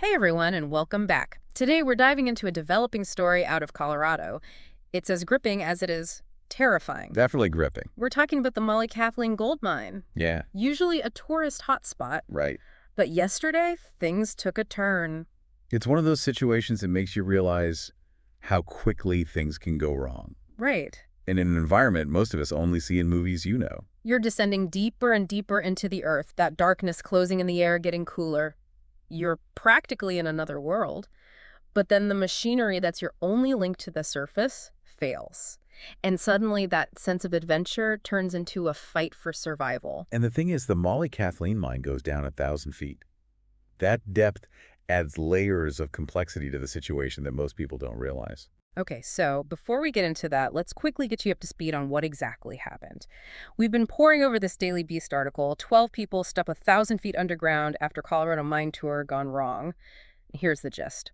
Hey everyone, and welcome back. Today we're diving into a developing story out of Colorado. It's as gripping as it is terrifying. Definitely gripping. We're talking about the Mollie Kathleen Gold Mine, Yeah, usually a tourist hotspot, right. but yesterday things took a turn. It's one of those situations that makes you realize how quickly things can go wrong. Right. In an environment most of us only see in movies you know. You're descending deeper and deeper into the earth, that darkness closing in the air, getting cooler. You're practically in another world. But then the machinery that's your only link to the surface fails. And suddenly that sense of adventure turns into a fight for survival. And the thing is, the Mollie Kathleen mine goes down 1,000 feet. That depth adds layers of complexity to the situation that most people don't realize. Okay, so before we get into that, let's quickly get you up to speed on what exactly happened. We've been poring over this Daily Beast article, 12 people stuck 1,000 feet underground after Colorado mine tour gone wrong. Here's the gist.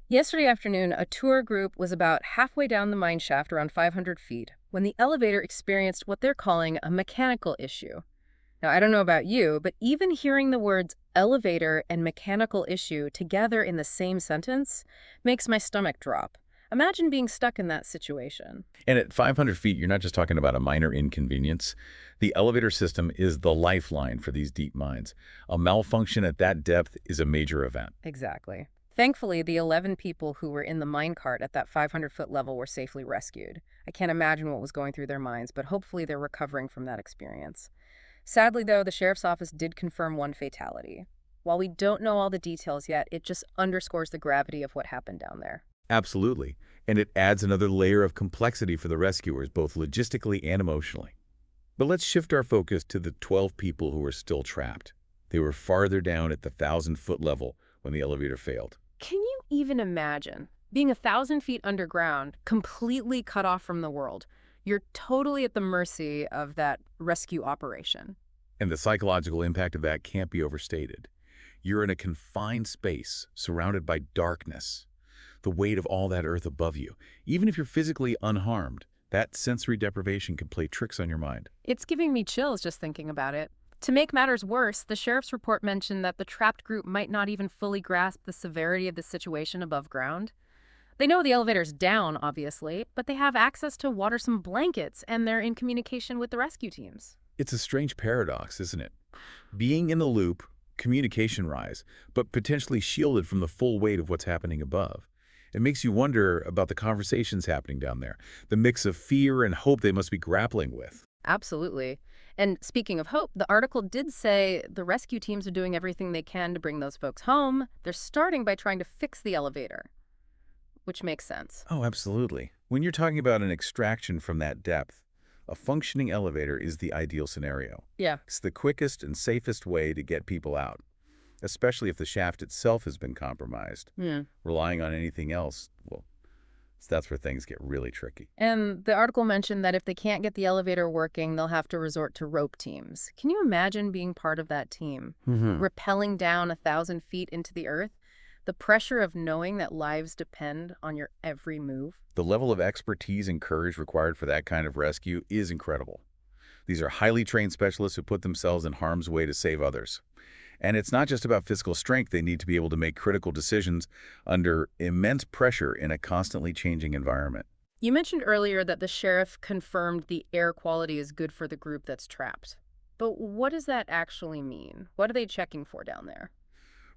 Yesterday afternoon, a tour group was about halfway down the mine shaft, around 500 feet, when the elevator experienced what they're calling a mechanical issue. Now, I don't know about you, but even hearing the words elevator and mechanical issue together in the same sentence makes my stomach drop. Imagine being stuck in that situation. And at 500 feet, you're not just talking about a minor inconvenience. The elevator system is the lifeline for these deep mines. A malfunction at that depth is a major event. Exactly. Thankfully, the 11 people who were in the minecart at that 500-foot level were safely rescued. I can't imagine what was going through their minds, but hopefully they're recovering from that experience. Sadly, though, the sheriff's office did confirm one fatality. While we don't know all the details yet, it just underscores the gravity of what happened down there. Absolutely. And it adds another layer of complexity for the rescuers, both logistically and emotionally. But let's shift our focus to the 12 people who were still trapped. They were farther down at the 1,000-foot level when the elevator failed. Can you even imagine being 1,000 feet underground, completely cut off from the world? You're totally at the mercy of that rescue operation. And the psychological impact of that can't be overstated. You're in a confined space, surrounded by darkness. The weight of all that earth above you. Even if you're physically unharmed, that sensory deprivation can play tricks on your mind. It's giving me chills just thinking about it. To make matters worse, the sheriff's report mentioned that the trapped group might not even fully grasp the severity of the situation above ground. They know the elevator's down, obviously, but they have access to water-some blankets, and they're in communication with the rescue teams. It's a strange paradox, isn't it? Being in the loop, communication rise, but potentially shielded from the full weight of what's happening above. It makes you wonder about the conversations happening down there, the mix of fear and hope they must be grappling with. Absolutely. And speaking of hope, the article did say the rescue teams are doing everything they can to bring those folks home. They're starting by trying to fix the elevator, which makes sense. Oh, absolutely. When you're talking about an extraction from that depth, a functioning elevator is the ideal scenario. Yeah. It's the quickest and safest way to get people out, especially if the shaft itself has been compromised. Yeah. Relying on anything else, well, that's where things get really tricky. And the article mentioned that if they can't get the elevator working, they'll have to resort to rope teams. Can you imagine being part of that team? Rappelling down 1,000 feet into the earth? The pressure of knowing that lives depend on your every move? The level of expertise and courage required for that kind of rescue is incredible. These are highly trained specialists who put themselves in harm's way to save others. And it's not just about physical strength. They need to be able to make critical decisions under immense pressure in a constantly changing environment. You mentioned earlier that the sheriff confirmed the air quality is good for the group that's trapped. But what does that actually mean? What are they checking for down there?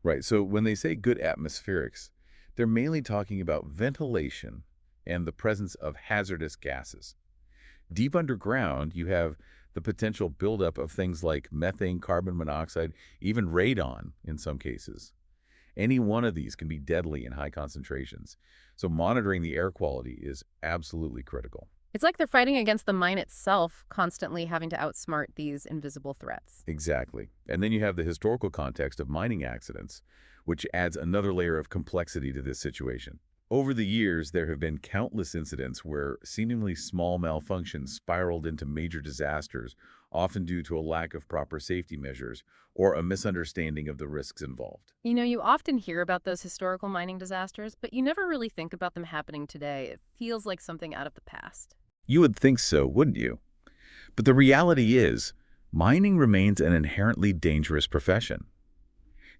Right, so when they say good atmospherics, they're mainly talking about ventilation and the presence of hazardous gases. Deep underground, you have the potential buildup of things like methane, carbon monoxide, even radon in some cases. Any one of these can be deadly in high concentrations, so monitoring the air quality is absolutely critical. It's like they're fighting against the mine itself, constantly having to outsmart these invisible threats. Exactly. And then you have the historical context of mining accidents, which adds another layer of complexity to this situation. Over the years, there have been countless incidents where seemingly small malfunctions spiraled into major disasters, often due to a lack of proper safety measures or a misunderstanding of the risks involved. You know, you often hear about those historical mining disasters, but you never really think about them happening today. It feels like something out of the past. You would think so, wouldn't you? But the reality is, mining remains an inherently dangerous profession.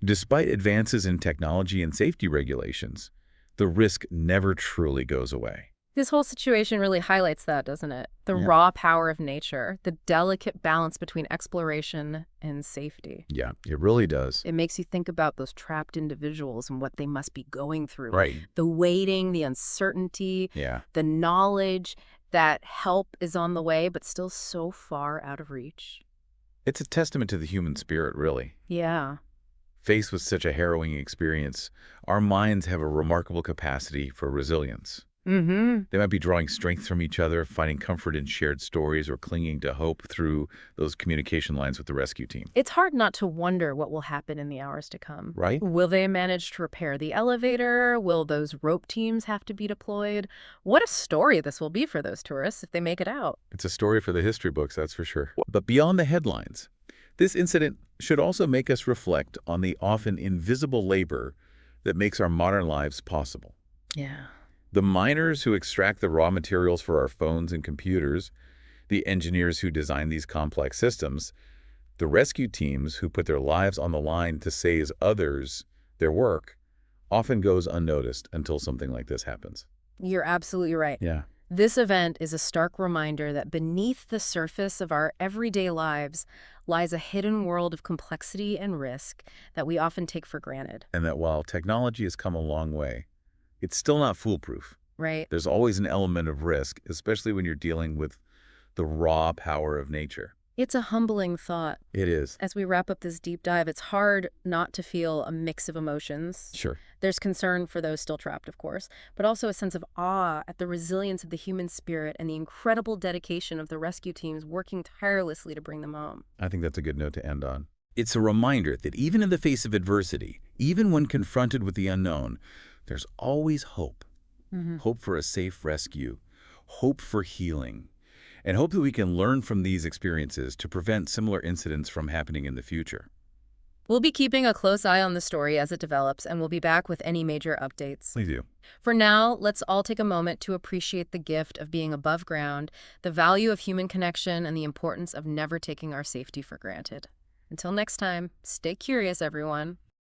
Despite advances in technology and safety regulations, the risk never truly goes away. This whole situation really highlights that, doesn't it? The Yeah. raw power of nature, the delicate balance between exploration and safety. Yeah, it really does. It makes you think about those trapped individuals and what they must be going through. Right. The waiting, the uncertainty, Yeah. the knowledge that help is on the way, but still so far out of reach. It's a testament to the human spirit, really. Yeah. Faced with such a harrowing experience, our minds have a remarkable capacity for resilience. Mm-hmm. They might be drawing strength from each other, finding comfort in shared stories, or clinging to hope through those communication lines with the rescue team. It's hard not to wonder what will happen in the hours to come. Right? Will they manage to repair the elevator? Will those rope teams have to be deployed? What a story this will be for those tourists if they make it out. It's a story for the history books, that's for sure. But beyond the headlines, this incident should also make us reflect on the often invisible labor that makes our modern lives possible. Yeah. The miners who extract the raw materials for our phones and computers, the engineers who design these complex systems, the rescue teams who put their lives on the line to save others, their work often goes unnoticed until something like this happens. You're absolutely right. Yeah. This event is a stark reminder that beneath the surface of our everyday lives lies a hidden world of complexity and risk that we often take for granted. And that while technology has come a long way, it's still not foolproof. Right? There's always an element of risk, especially when you're dealing with the raw power of nature. It's a humbling thought. It is. As we wrap up this deep dive, it's hard not to feel a mix of emotions. Sure. There's concern for those still trapped, of course, but also a sense of awe at the resilience of the human spirit and the incredible dedication of the rescue teams working tirelessly to bring them home. I think that's a good note to end on. It's a reminder that even in the face of adversity, even when confronted with the unknown, there's always hope. Hope for a safe rescue, hope for healing, and hope that we can learn from these experiences to prevent similar incidents from happening in the future. We'll be keeping a close eye on the story as it develops, and we'll be back with any major updates. Please do. For now, let's all take a moment to appreciate the gift of being above ground, the value of human connection, and the importance of never taking our safety for granted. Until next time, stay curious, everyone.